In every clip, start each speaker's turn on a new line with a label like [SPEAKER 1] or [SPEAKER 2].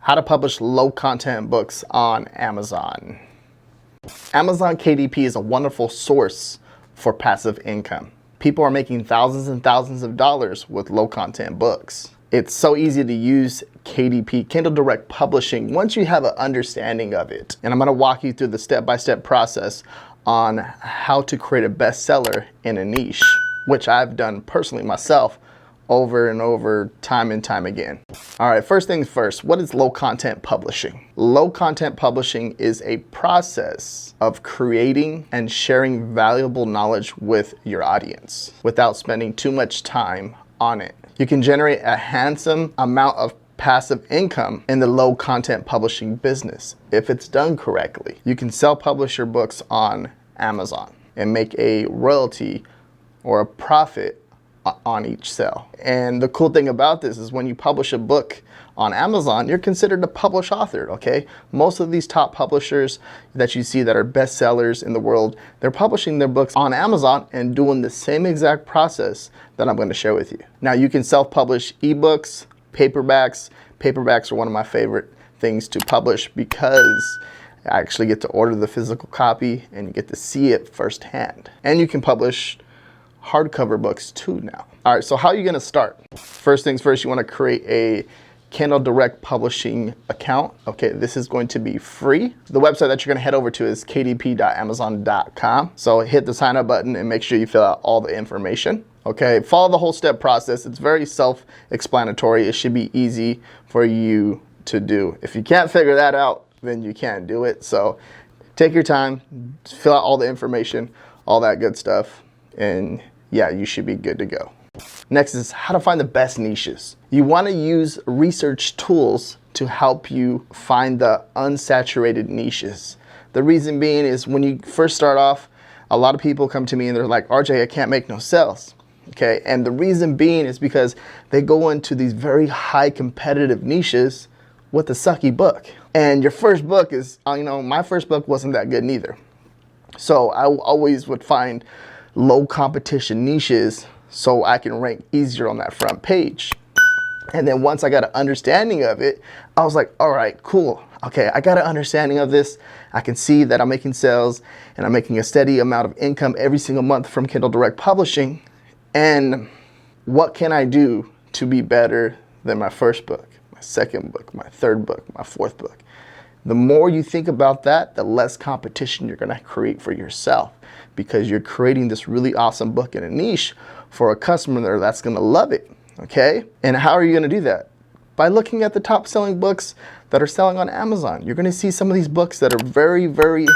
[SPEAKER 1] How to publish low content books on Amazon. Amazon KDP is a wonderful source for passive income. People are making thousands and thousands of dollars with low content books. It's so easy to use KDP, Kindle Direct Publishing, once you have an understanding of it. And I'm going to walk you through the step-by-step process on how to create a bestseller in a niche, which I've done personally myself over and over, time and time again. All right, first things first, what is low content publishing? Low content publishing is a process of creating and sharing valuable knowledge with your audience without spending too much time on it. You can generate a handsome amount of passive income in the low content publishing business if it's done correctly. You can self-publish your books on Amazon and make a royalty or a profit on each sale. And the cool thing about this is when you publish a book on Amazon, you're considered a published author, okay? Most of these top publishers that you see that are bestsellers in the world, they're publishing their books on Amazon and doing the same exact process that I'm going to share with you. Now, you can self-publish ebooks, paperbacks. Paperbacks are one of my favorite things to publish because I actually get to order the physical copy and you get to see it firsthand. And you can publish hardcover books too now. All right, so how are you gonna start? First things first, you wanna create a Kindle Direct Publishing account. Okay, this is going to be free. The website that you're gonna head over to is kdp.amazon.com. So hit the sign up button and make sure you fill out all the information. Okay, follow the whole step process. It's very self-explanatory. It should be easy for you to do. If you can't figure that out, then you can't do it. So take your time, fill out all the information, all that good stuff, and yeah, you should be good to go. Next is how to find the best niches. You want to use research tools to help you find the unsaturated niches. The reason being is when you first start off, a lot of people come to me and they're like, RJ, I can't make no sales. Okay, and the reason being is because they go into these very high competitive niches with a sucky book. And your first book is, my first book wasn't that good neither. So I always would find low competition niches so I can rank easier on that front page. And then once I got an understanding of it, I was like, all right, cool. Okay, I got an understanding of this. I can see that I'm making sales and I'm making a steady amount of income every single month from Kindle Direct Publishing. And what can I do to be better than my first book, my second book, my third book, my fourth book? The more you think about that, the less competition you're gonna create for yourself because you're creating this really awesome book in a niche for a customer that's gonna love it, okay? And how are you gonna do that? By looking at the top selling books that are selling on Amazon. You're gonna see some of these books that are very, very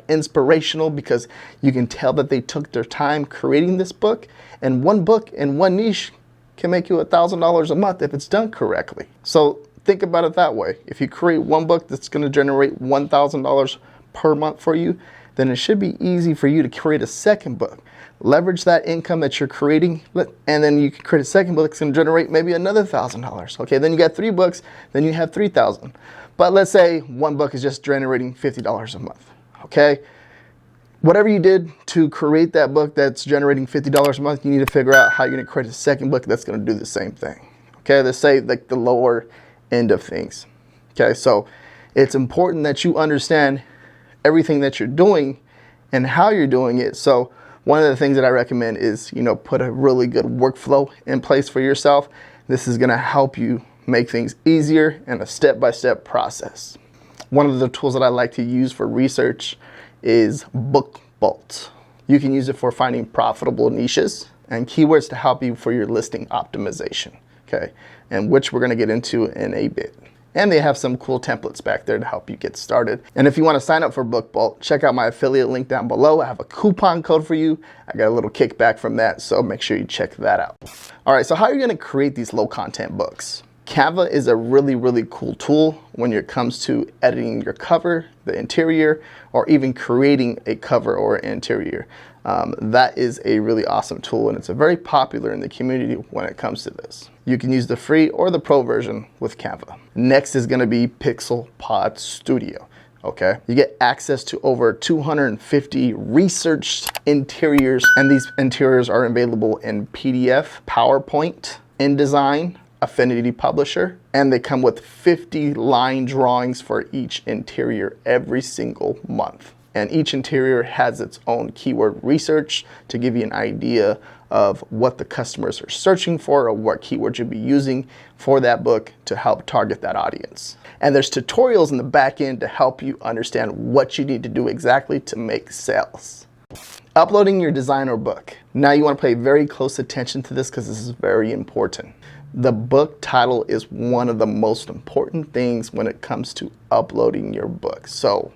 [SPEAKER 1] inspirational because you can tell that they took their time creating this book, and one book in one niche can make you $1,000 a month if it's done correctly. So think about it that way. If you create one book that's going to generate $1,000 per month for you, then it should be easy for you to create a second book. Leverage that income that you're creating, and then you can create a second book that's going to generate maybe another $1,000. Okay, then you got 3 books, then you have $3,000. But let's say one book is just generating $50 a month. Okay, whatever you did to create that book that's generating $50 a month, you need to figure out how you're going to create a second book that's going to do the same thing. Okay, let's say like the lower end of things. Okay, so it's important that you understand everything that you're doing and how you're doing it. So one of the things that I recommend is, put a really good workflow in place for yourself. This is going to help you make things easier and a step-by-step process. One of the tools that I like to use for research is BookBolt. You can use it for finding profitable niches and keywords to help you for your listing optimization, okay? And which we're gonna get into in a bit. And they have some cool templates back there to help you get started. And if you wanna sign up for BookBolt, check out my affiliate link down below. I have a coupon code for you. I got a little kickback from that, so make sure you check that out. All right, so how are you gonna create these low content books? Canva is a really, really cool tool when it comes to editing your cover, the interior, or even creating a cover or interior. That is a really awesome tool, and it's very popular in the community when it comes to this. You can use the free or the pro version with Canva. Next is gonna be PixelPod Studio. Okay, you get access to over 250 researched interiors, and these interiors are available in PDF, PowerPoint, InDesign, affinity publisher, and they come with 50 line drawings for each interior every single month. And each interior has its own keyword research to give you an idea of what the customers are searching for or what keywords you'll be using for that book to help target that audience. And there's tutorials in the back end to help you understand what you need to do exactly to make sales. Uploading your design or book. Now you want to pay very close attention to this because this is very important. The book title is one of the most important things when it comes to uploading your book. So,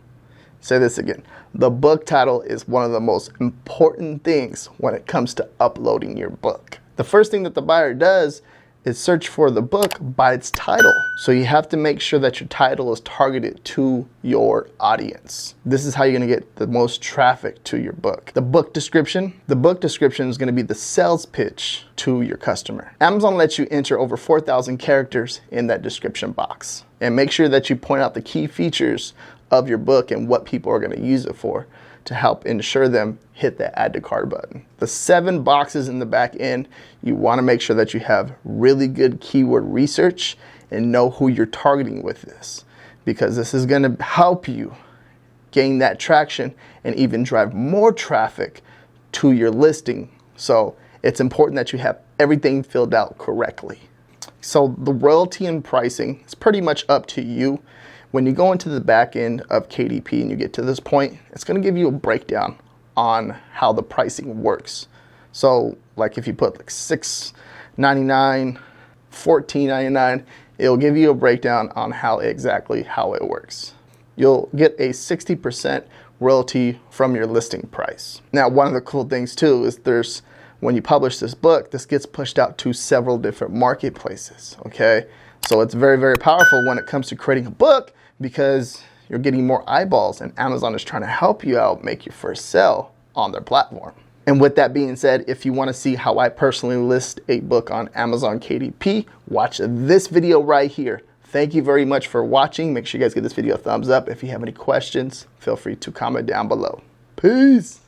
[SPEAKER 1] say this again. The book title is one of the most important things when it comes to uploading your book. The first thing that the buyer does is search for the book by its title. So you have to make sure that your title is targeted to your audience. This is how you're gonna get the most traffic to your book. The book description is gonna be the sales pitch to your customer. Amazon lets you enter over 4,000 characters in that description box. And make sure that you point out the key features of your book and what people are gonna use it for to help ensure them hit that add to cart button. The 7 boxes in the back end, you wanna make sure that you have really good keyword research and know who you're targeting with this, because this is gonna help you gain that traction and even drive more traffic to your listing. So it's important that you have everything filled out correctly. So the royalty and pricing is pretty much up to you. When you go into the back end of KDP and you get to this point, it's gonna give you a breakdown on how the pricing works. So like if you put like $6.99, $14.99, it'll give you a breakdown on how it works. You'll get a 60% royalty from your listing price. Now, one of the cool things too is when you publish this book, this gets pushed out to several different marketplaces, okay? So it's very, very powerful when it comes to creating a book because you're getting more eyeballs and Amazon is trying to help you out make your first sale on their platform. And with that being said, if you want to see how I personally list a book on Amazon KDP, watch this video right here. Thank you very much for watching. Make sure you guys give this video a thumbs up. If you have any questions, feel free to comment down below. Peace.